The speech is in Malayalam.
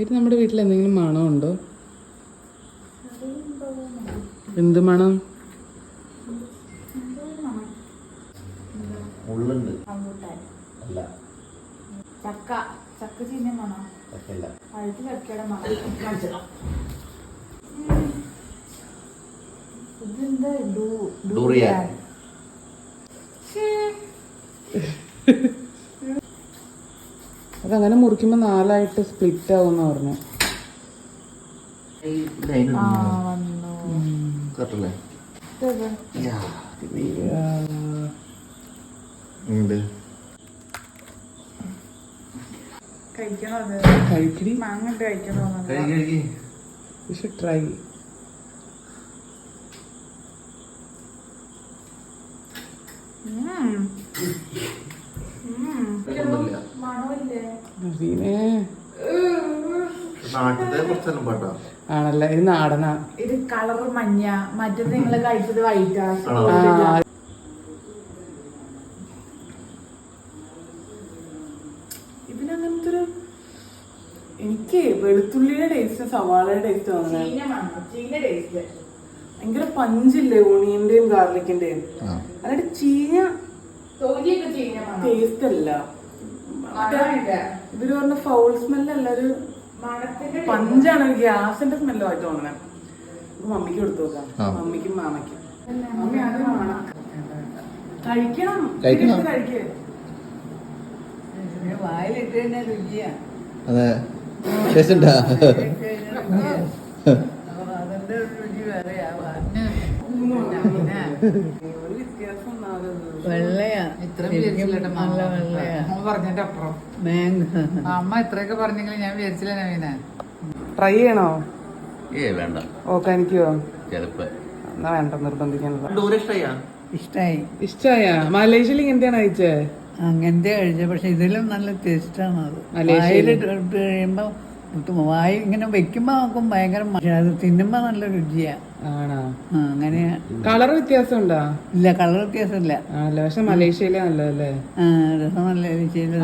ഇത് നമ്മുടെ വീട്ടിൽ എന്തെങ്കിലും മണമുണ്ടോ? എന്ത് മണം? ചക്ക ചക്ക ചീഞ്ഞ മണം. പഴുത്ത് ചക്കയുടെ മണം. ഇതെന്താ ഡൂറിയാൻ? അതങ്ങനെ മുറിക്കുമ്പോ 4ആയിട്ട് സ്പ്ലിറ്റ് ആവുന്ന പറഞ്ഞു. കഴിക്കണോ? കഴിക്കടി. മാങ്ങ കഴിക്കണോ? ട്രൈ. ആണല്ലേ, ഇത് നാടനാ. ഇത് കളർ മഞ്ഞ, മറ്റേത് നിങ്ങള് കഴിച്ചത് വൈറ്റാ. ഇതിനങ്ങനത്തെ ഒരു എനിക്ക് വെളുത്തുള്ളിയുടെ ടേസ്റ്റ് സവാളയുടെ ടേസ്റ്റ് ഭയങ്കര പഞ്ചില്ലേ ഓണിയന്റെയും ഗാർലിക്കിന്റെയും. അല്ലാണ്ട് ചീഞ്ഞ ടേസ്റ്റ് അല്ല. ഇവര് പറഞ്ഞ ഫൗൾ സ്മെല്ലല്ല, ഒരു പഞ്ചാണ്. ഗ്യാസിന്റെ സ്മെല്ലുമായിട്ട് തോന്നണേ. മമ്മിക്ക് കൊടുത്തു നോക്കാം, മമ്മിക്കും മാമയ്ക്കും. മമ്മി അത് വേണം, കഴിക്കണം. കഴിക്കേ വായിലിട്ട് തന്നെ രുചിയാ. അതെ, അതിന്റെ രുചി വേറെയാ. വെള്ളയാ, നല്ല വെള്ളയാ. പറഞ്ഞിട്ട് അപ്പുറം അമ്മ ഇത്രയൊക്കെ പറഞ്ഞെങ്കിലും ഞാൻ വിചാരിച്ചില്ല നവീന. ട്രൈ ചെയ്യണോ? വേണ്ട. ഓക്കെ, എനിക്കോ? ചെലപ്പോ എന്നാ വേണ്ട, നിർബന്ധിക്കാനുള്ള. ഇഷ്ടായി. ഇഷ്ടായ? മലേഷ്യയിൽ ഇങ്ങനത്തെയാണ് കഴിച്ചേ? അങ്ങനത്തെ കഴിച്ചത്, പക്ഷെ ഇതിലും നല്ല ടേസ്റ്റാണ്. അത് വായിലിട്ട് കഴിയുമ്പോ വായി ഇങ്ങനെ വെക്കുമ്പോ നോക്കും ഭയങ്കര, അത് തിന്നുമ്പോ നല്ല രുചിയാ. ആണോ? അങ്ങനെയാ. കളർ വ്യത്യാസം ഉണ്ടോ? ഇല്ല, കളർ വ്യത്യാസമില്ല. പക്ഷെ മലേഷ്യയിലെ നല്ലതല്ലേ? രസം നല്ല രുചിയില്.